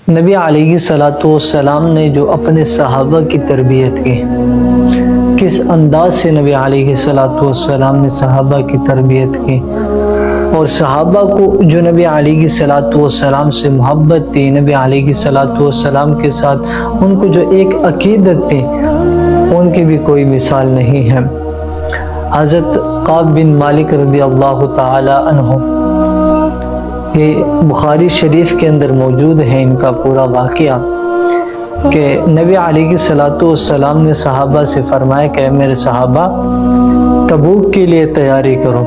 نبی علیہ السلام نے جو اپنے صحابہ کی تربیت کی، کس انداز سے نبی علیہ السلام نے صحابہ کی تربیت کی، اور صحابہ کو جو نبی علیہ السلام سے محبت تھی، نبی علیہ السلام کے ساتھ ان کو جو ایک عقیدت تھی، ان کی بھی کوئی مثال نہیں ہے۔ حضرت کعب بن مالک رضی اللہ تعالی عنہ، یہ بخاری شریف کے اندر موجود ہے ان کا پورا واقعہ، کہ نبی علیہ السلام نے صحابہ سے فرمایا کہ میرے صحابہ تبوک کے لیے تیاری کرو،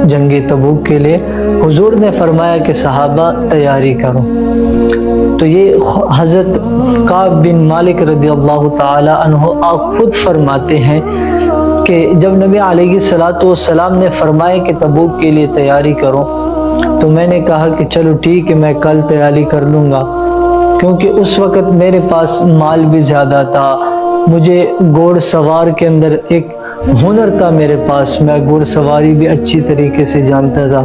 جنگ تبوک کے لیے حضور نے فرمایا کہ صحابہ تیاری کرو۔ تو یہ حضرت کعب بن مالک رضی اللہ تعالی عنہ آپ خود فرماتے ہیں کہ جب نبی علیہ السلام نے فرمایا کہ تبوک کے لیے تیاری کرو، تو میں نے کہا کہ چلو ٹھیک ہے، میں کل تیاری کر لوں گا، کیونکہ اس وقت میرے پاس مال بھی زیادہ تھا، مجھے گھوڑ سوار کے اندر ایک ہنر تھا میرے پاس، میں گھوڑ سواری بھی اچھی طریقے سے جانتا تھا،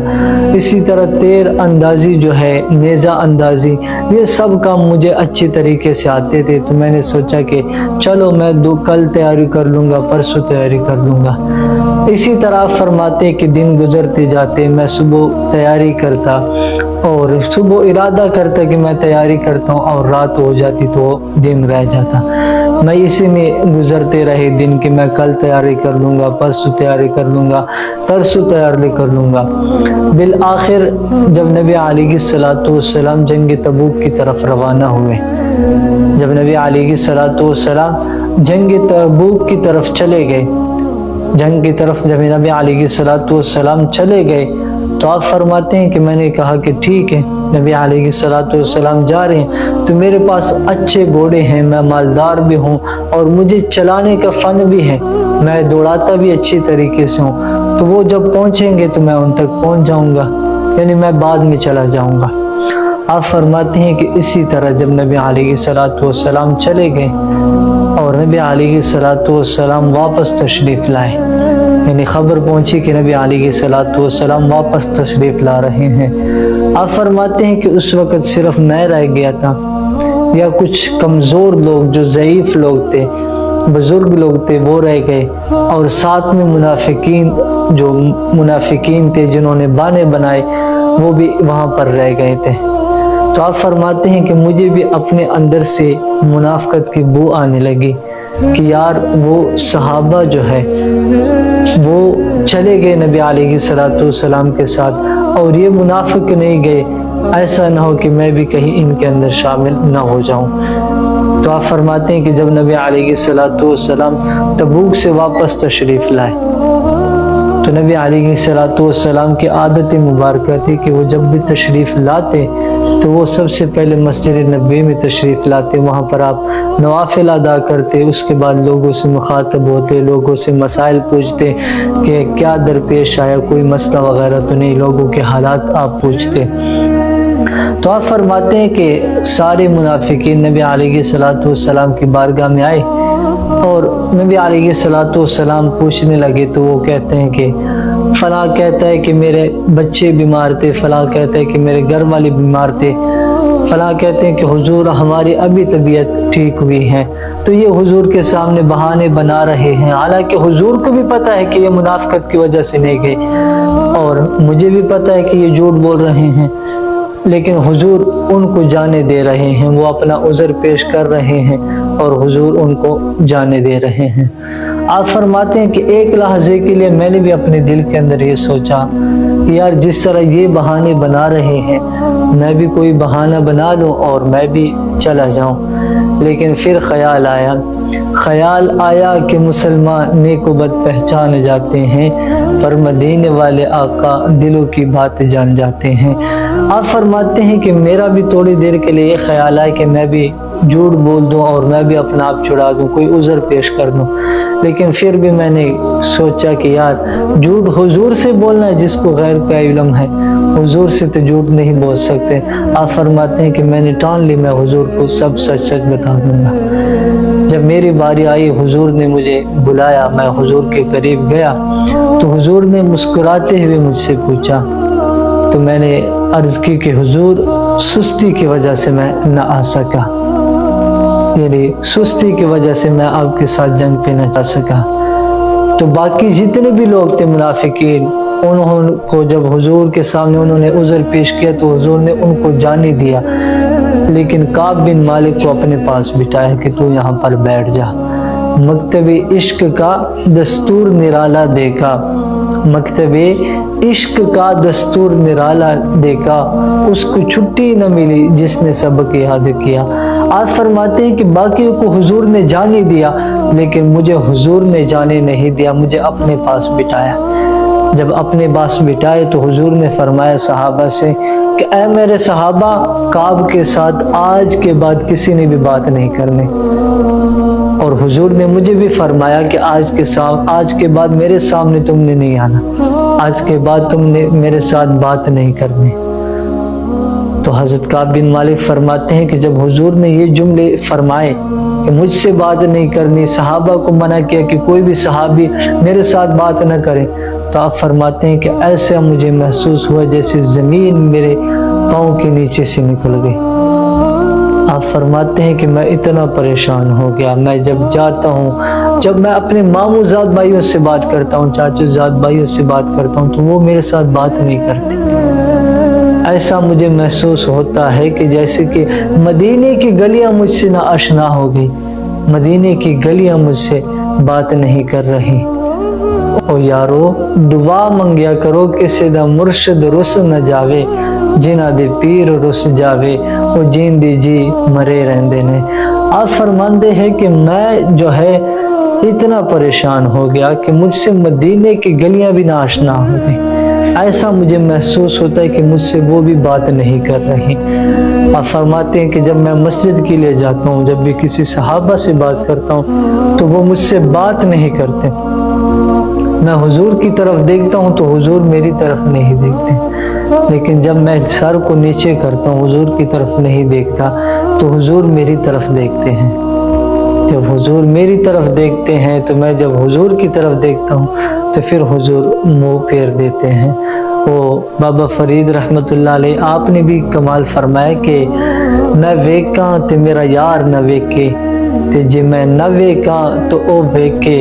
اسی طرح تیر اندازی جو ہے، نیزہ اندازی، یہ سب کام مجھے اچھی طریقے سے آتے تھے۔ تو میں نے سوچا کہ چلو میں کل تیاری کر لوں گا، پرسوں تیاری کر لوں گا۔ اسی طرح فرماتے کہ دن گزرتے جاتے، میں صبح تیاری کرتا اور صبح ارادہ کرتا کہ میں تیاری کرتا ہوں، اور رات ہو جاتی تو دن رہ جاتا۔ میں اسی میں گزرتے رہے دن کہ میں کل تیاری کر لوں گا، پرسوں تیاری کر لوں گا، ترسوں تیاری کر لوں گا۔ بالآخر جب نبی علیہ السلام جنگ تبوک کی طرف روانہ ہوئے، جب نبی علیہ السلام جنگ تبوک کی طرف چلے گئے، جنگ کی طرف جب نبی علیہ السلام چلے گئے، تو آپ فرماتے ہیں کہ میں نے کہا کہ ٹھیک ہے، نبی علیہ السلام جا رہے ہیں تو میرے پاس اچھے گھوڑے ہیں، میں مالدار بھی ہوں، اور مجھے چلانے کا فن بھی ہے، میں دوڑاتا بھی اچھی طریقے سے ہوں، تو وہ جب پہنچیں گے تو میں ان تک پہنچ جاؤں گا، یعنی میں بعد میں چلا جاؤں گا۔ آپ فرماتے ہیں کہ اسی طرح جب نبی علیہ السلام چلے گئے اور نبی علیہ السلام واپس تشریف لائے، یعنی خبر پہنچی کہ نبی علیہ السلام واپس تشریف لا رہے ہیں، آپ فرماتے ہیں کہ اس وقت صرف میں رہ گیا تھا، یا کچھ کمزور لوگ جو ضعیف لوگ تھے، بزرگ لوگ تھے، وہ رہ گئے، اور ساتھ میں منافقین تھے جنہوں نے بانے بنائے، وہ بھی وہاں پر رہ گئے تھے۔ تو آپ فرماتے ہیں کہ مجھے بھی اپنے اندر سے منافقت کی بو آنے لگی کہ یار وہ صحابہ جو ہے وہ چلے گئے نبی علیہ السلام کے ساتھ، اور یہ منافق نہیں گئے، ایسا نہ ہو کہ میں بھی کہیں ان کے اندر شامل نہ ہو جاؤں۔ تو آپ فرماتے ہیں کہ جب نبی علیہ السلام تبوک سے واپس تشریف لائے، تو نبی علیہ السلام کی عادت مبارکہ تھی کہ وہ جب بھی تشریف لاتے تو وہ سب سے پہلے مسجد نبوی میں تشریف لاتے، وہاں پر آپ نوافل ادا کرتے، اس کے بعد لوگوں سے مخاطب ہوتے، لوگوں سے مسائل پوچھتے کہ کیا درپیش آیا، کوئی مسئلہ وغیرہ تو نہیں، لوگوں کے حالات آپ پوچھتے۔ تو آپ فرماتے ہیں کہ سارے منافقین نبی علیہ السلام کی بارگاہ میں آئے، اور نبی علیہ السلام پوچھنے لگے، تو وہ کہتے ہیں کہ فلاں کہتا ہے کہ میرے بچے بیمار تھے، فلاں کہتا ہے کہ میرے گھر والے بیمار تھے، فلاں کہتے ہیں کہ حضور ہماری ابھی طبیعت ٹھیک ہوئی ہے۔ تو یہ حضور کے سامنے بہانے بنا رہے ہیں، حالانکہ حضور کو بھی پتہ ہے کہ یہ منافقت کی وجہ سے نہیں گئے، اور مجھے بھی پتہ ہے کہ یہ جھوٹ بول رہے ہیں، لیکن حضور ان کو جانے دے رہے ہیں، وہ اپنا عذر پیش کر رہے ہیں، اور حضور ان کو جانے دے رہے ہیں۔ آپ فرماتے ہیں کہ ایک لحظے کے لیے میں نے بھی اپنے دل کے اندر یہ سوچا کہ یار جس طرح یہ بہانے بنا رہے ہیں، میں بھی کوئی بہانہ بنا لوں اور میں بھی چلا جاؤں۔ لیکن پھر خیال آیا کہ مسلمان نیک و بد پہچان جاتے ہیں، پر مدینے والے آقا دلوں کی بات جان جاتے ہیں۔ آپ فرماتے ہیں کہ میرا بھی تھوڑی دیر کے لیے یہ خیال آیا کہ میں بھی جھوٹ بول دوں اور میں بھی اپنا آپ چھڑا دوں، کوئی عذر پیش کر دوں، لیکن پھر بھی میں نے سوچا کہ یار جھوٹ حضور سے بولنا ہے جس کو غیر کا علم ہے، حضور سے تو جھوٹ نہیں بول سکتے۔ آپ فرماتے ہیں کہ میں نے ٹان لی، میں حضور کو سب سچ سچ بتا دوں گا۔ جب میری باری آئی، حضور نے مجھے بلایا، میں حضور کے قریب گیا، تو حضور نے مسکراتے ہوئے مجھ سے پوچھا تو میں نے عرض کی کہ حضور سستی کی وجہ سے میں نہ آ سکا، یعنی سستی کی وجہ سے میں آپ کے ساتھ جنگ پہ نہ جا سکا۔ تو باقی جتنے بھی لوگ تھے منافقین، انہوں کو جب حضور کے سامنے انہوں نے عذر پیش کیا تو حضور نے ان کو جانے دیا، لیکن کعب بن مالک کو اپنے پاس بٹھایا کہ تو یہاں پر بیٹھ جا۔ مکتب عشق کا دستور نرالا دیکھا، مکتب عشق کا دستور نرالا دیکھا، اس کو چھٹی نہ ملی جس نے سبق یاد کیا۔ آپ فرماتے ہیں کہ باقیوں کو حضور نے جانے دیا، لیکن مجھے حضور نے جانے نہیں دیا، مجھے اپنے پاس بٹھایا۔ جب اپنے پاس بٹھائے تو حضور نے فرمایا صحابہ سے کہ اے میرے صحابہ، کعب کے ساتھ آج کے بعد کسی نے بھی بات نہیں کرنی، اور حضور نے مجھے بھی فرمایا کہ آج کے بعد میرے سامنے تم نے نہیں آنا، آج کے بعد تم نے میرے ساتھ بات نہیں کرنی۔ تو حضرت کعب بن مالک فرماتے ہیں کہ جب حضور نے یہ جملے فرمائے کہ مجھ سے بات نہیں کرنی، صحابہ کو منع کیا کہ کوئی بھی صحابی میرے ساتھ بات نہ کرے، تو آپ فرماتے ہیں کہ ایسا مجھے محسوس ہوا جیسے زمین میرے پاؤں کے نیچے سے نکل گئی۔ آپ فرماتے ہیں کہ میں اتنا پریشان ہو گیا، میں جب جاتا ہوں، جب میں اپنے ماموں زاد بھائیوں سے بات کرتا ہوں، چاچو زاد بھائیوں سے بات کرتا ہوں، تو وہ میرے ساتھ بات نہیں کرتے۔ ایسا مجھے محسوس ہوتا ہے کہ جیسے کہ مدینے کی گلیاں مجھ سے نہ آشنا ہو گئی، مدینے کی گلیاں مجھ سے بات نہیں کر رہی۔ او یارو دعا منگیا کرو کہ سیدھا مرشد رس نہ جاوے، جنہ دے پیر رس جاوے، او جین دی جی مرے رہندے نے۔ آپ فرماندے ہیں کہ میں جو ہے اتنا پریشان ہو گیا کہ مجھ سے مدینے کی گلیاں بھی نہ آشنا ہو گئی، ایسا مجھے محسوس ہوتا ہے کہ مجھ سے وہ بھی بات نہیں کر رہی۔ آپ فرماتے ہیں کہ جب میں مسجد کے لیے جاتا ہوں، جب بھی کسی صحابہ سے بات کرتا ہوں تو وہ مجھ سے بات نہیں کرتے، میں حضور کی طرف دیکھتا ہوں تو حضور میری طرف نہیں دیکھتے، لیکن جب میں سر کو نیچے کرتا ہوں حضور کی طرف نہیں دیکھتا تو حضور میری طرف دیکھتے ہیں۔ جب حضور میری طرف دیکھتے ہیں تو میں جب حضور کی طرف دیکھتا ہوں تو پھر حضور منہ پھیر دیتے ہیں۔ وہ بابا فرید رحمت اللہ علیہ آپ نے بھی کمال فرمایا کہ نہ ویکاں تے میرا یار نہ ویکے، تے جے میں نہ ویکاں تو او ویکے،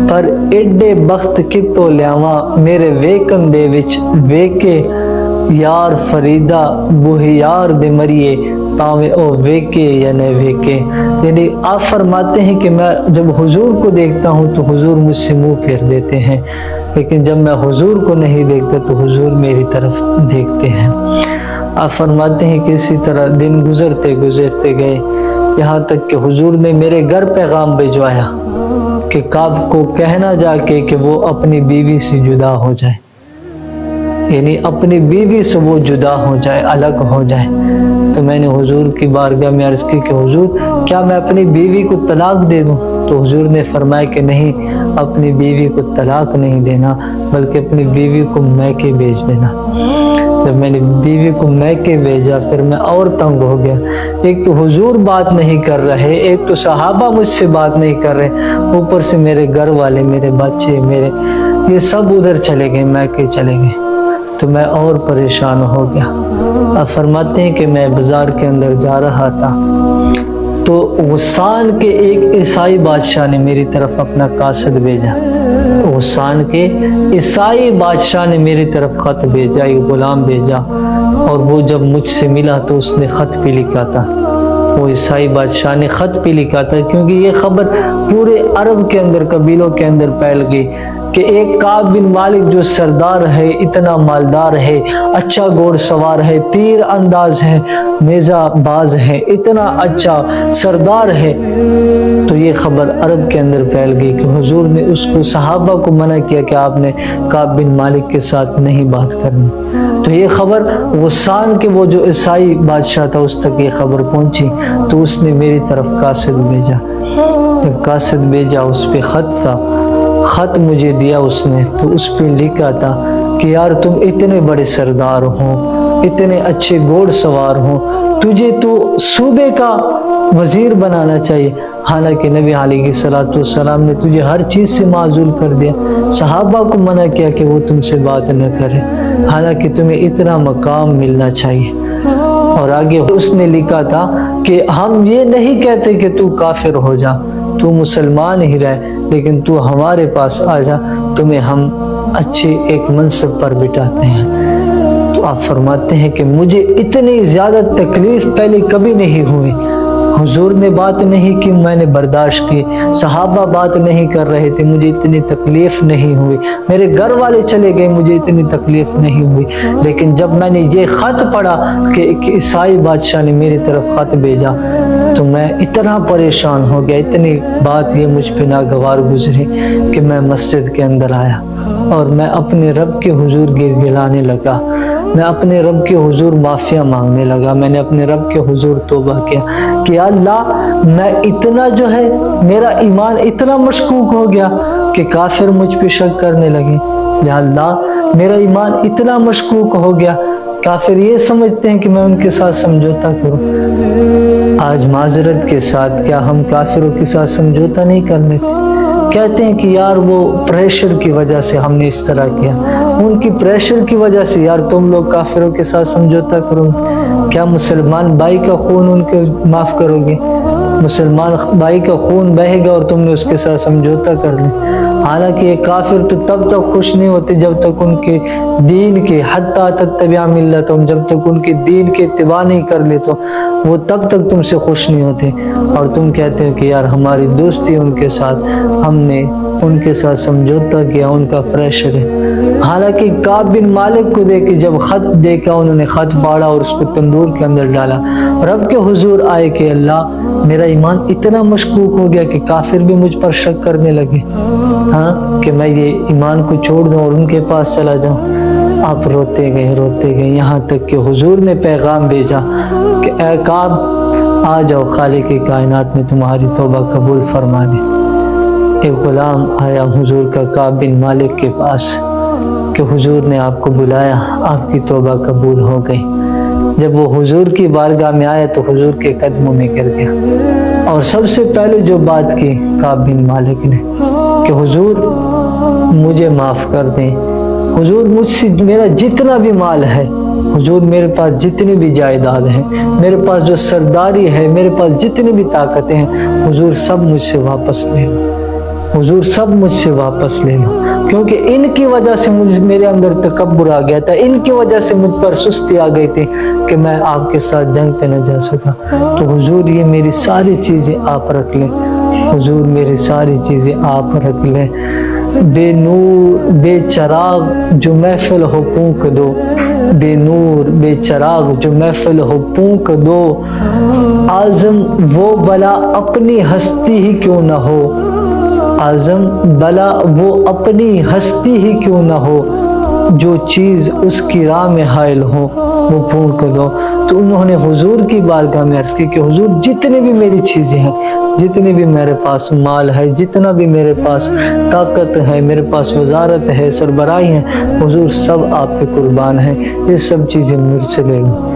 پر ایڈے بخت کتوں لیاواں میرے ویکن دے وچ ویکے، یار فریدہ بوہی یار دے مریے، پاویں او ویکے یا نہ ویکے۔ یعنی آپ فرماتے ہیں کہ میں جب حضور کو دیکھتا ہوں تو حضور مجھ سے منہ پھیر دیتے ہیں، لیکن جب میں حضور کو نہیں دیکھتا تو حضور میری طرف دیکھتے ہیں۔ آپ فرماتے ہیں کہ اسی طرح دن گزرتے گزرتے گئے، یہاں تک کہ حضور نے میرے گھر پیغام بھجوایا کہ کعب کو کہنا جا کے کہ وہ اپنی بیوی سے جدا ہو جائے، یعنی اپنی بیوی سے وہ جدا ہو جائے، الگ ہو جائے۔ تو میں نے حضور کی بارگاہ میں عرض کی کہ حضور کیا میں اپنی بیوی کو طلاق دے دوں؟ تو حضور نے فرمایا کہ نہیں، اپنی بیوی کو طلاق نہیں دینا، بلکہ اپنی بیوی کو میکے بھیج دینا۔ جب میں نے بیوی کو میکے بھیجا پھر میں اور تنگ ہو گیا، ایک تو حضور بات نہیں کر رہے، ایک تو صحابہ مجھ سے بات نہیں کر رہے، اوپر سے میرے گھر والے، میرے بچے، میرے یہ سب ادھر چلے گئے، میکے چلے گئے، تو میں اور پریشان ہو گیا۔ آپ فرماتے ہیں کہ میں بازار کے اندر جا رہا تھا تو غسان کے ایک عیسائی بادشاہ نے میری طرف اپنا قاصد بھیجا، غسان کے عیسائی بادشاہ نے میری طرف خط بھیجا، ایک غلام بھیجا، اور وہ جب مجھ سے ملا تو اس نے خط پہ لکھا تھا، وہ عیسائی بادشاہ نے خط پہ لکھا تھا، کیونکہ یہ خبر پورے عرب کے اندر، قبیلوں کے اندر پھیل گئی کہ ایک کعب بن مالک جو سردار ہے، اتنا مالدار ہے، اچھا گھوڑ سوار ہے، تیر انداز ہے، نیزہ باز ہے، اتنا اچھا سردار ہے۔ تو یہ خبر عرب کے اندر پھیل گئی کہ حضور نے اس کو، صحابہ کو منع کیا کہ آپ نے کعب بن مالک کے ساتھ نہیں بات کرنی۔ تو یہ خبر غسان کے وہ جو عیسائی بادشاہ تھا اس تک یہ خبر پہنچی، تو اس نے میری طرف قاصد بھیجا۔ جب قاصد بھیجا اس پہ خط تھا، خط مجھے دیا اس نے، تو اس پہ لکھا تھا کہ یار تم اتنے بڑے سردار ہو، اتنے اچھے گھوڑ سوار ہو، تجھے تو صوبے کا وزیر بنانا چاہیے، حالانکہ نبی علیہ الصلوۃ والسلام نے تجھے ہر چیز سے معزول کر دیا، صحابہ کو منع کیا کہ وہ تم سے بات نہ کرے، حالانکہ تمہیں اتنا مقام ملنا چاہیے۔ اور آگے اس نے لکھا تھا کہ ہم یہ نہیں کہتے کہ تو کافر ہو جا، تو مسلمان ہی رہ، لیکن تو ہمارے پاس آ جا، تمہیں ہم اچھے ایک منصب پر بٹھاتے ہیں۔ تو آپ فرماتے ہیں کہ مجھے اتنی زیادہ تکلیف پہلے کبھی نہیں ہوئی، حضور نے بات نہیں کی، میں نے برداشت کی، صحابہ بات نہیں کر رہے تھے، مجھے اتنی تکلیف نہیں ہوئی، میرے گھر والے چلے گئے، مجھے اتنی تکلیف نہیں ہوئی، لیکن جب میں نے یہ خط پڑھا کہ عیسائی بادشاہ نے میری طرف خط بھیجا تو میں اتنا پریشان ہو گیا، اتنی بات یہ مجھ پہ ناگوار گزری کہ میں مسجد کے اندر آیا اور میں اپنے رب کے حضور گڑگڑانے لگا، میں اپنے رب کے حضور معافیاں مانگنے لگا، میں نے اپنے رب کے حضور توبہ کیا کہ یا اللہ میں اتنا جو ہے میرا ایمان اتنا مشکوک ہو گیا کہ کافر مجھ پہ شک کرنے لگے، یا اللہ میرا ایمان اتنا مشکوک ہو گیا، کافر یہ سمجھتے ہیں کہ میں ان کے ساتھ سمجھوتا کروں۔ آج معذرت کے ساتھ کیا ہم کافروں کے ساتھ سمجھوتا نہیں کر لیتے؟ کہتے ہیں کہ یار وہ پریشر کی وجہ سے ہم نے اس طرح کیا، ان کی پریشر کی وجہ سے یار تم لوگ کافروں کے ساتھ سمجھوتا کرو، کیا مسلمان بھائی کا خون ان کے معاف کرو گے؟ مسلمان بھائی کا خون بہے گا اور تم نے اس کے ساتھ سمجھوتا کر لیا۔ حالانکہ یہ کافر تو تب تک خوش نہیں ہوتے جب تک ان کے دین کے حتیٰ تتبع ملتہم، جب تک ان کے دین کے اتباع نہیں کر لے تو وہ تب تک تم سے خوش نہیں ہوتے، اور تم کہتے ہو کہ یار ہماری دوستی ان کے ساتھ، ہم نے ان کے ساتھ سمجھوتا کیا، ان کا پریشر ہے۔ حالانکہ کعب بن مالک کو دیکھ کے جب خط دیکھا، انہوں نے خط پاڑا اور اس کو تندور کے اندر ڈالا، رب کے حضور آئے کہ اللہ میرا ایمان اتنا مشکوک ہو گیا کہ کافر بھی مجھ پر شک کرنے لگے، ہاں کہ میں یہ ایمان کو چھوڑ دوں اور ان کے پاس چلا جاؤں۔ آپ روتے گئے یہاں تک کہ حضور نے پیغام بھیجا کہ اے کعب آ جاؤ، خالق کائنات نے تمہاری توبہ قبول فرما لی۔ ایک غلام آیا حضور کا کعب بن مالک کے پاس کہ حضور نے آپ کو بلایا، آپ کی توبہ قبول ہو گئی۔ جب وہ حضور کی بارگاہ میں آیا تو حضور کے قدموں میں گر گیا، اور سب سے پہلے جو بات کی کعب بن مالک نے کہ حضور مجھے معاف کر دیں، حضور مجھ سے میرا جتنا بھی مال ہے، حضور میرے پاس جتنی بھی جائیداد ہے، میرے پاس جو سرداری ہے، میرے پاس جتنی بھی طاقتیں ہیں، حضور سب مجھ سے واپس لے لو، حضور سب مجھ سے واپس لے لو، کیونکہ ان کی وجہ سے میرے اندر تکبر آ گیا تھا، ان کی وجہ سے مجھ پر سستی آ گئی تھی کہ میں آپ کے ساتھ جنگ پہ نہ جا سکا، تو حضور یہ میری ساری چیزیں آپ رکھ لیں، حضور میری ساری چیزیں آپ رکھ لیں، بے نور بے چراغ جو محفل ہو پونک دو، بے نور بے چراغ جو محفل ہو پونک دو، اعظم وہ بلا اپنی ہستی ہی کیوں نہ ہو، اعظم بلا وہ اپنی ہستی ہی کیوں نہ ہو، جو چیز اس کی راہ میں حائل ہو وہ پھونک دو۔ تو انہوں نے حضور کی بارگاہ میں عرض کی کہ حضور جتنی بھی میری چیزیں ہیں، جتنی بھی میرے پاس مال ہے، جتنا بھی میرے پاس طاقت ہے، میرے پاس وزارت ہے، سربراہی ہیں، حضور سب آپ پہ قربان ہیں، یہ سب چیزیں مجھ سے لے لو۔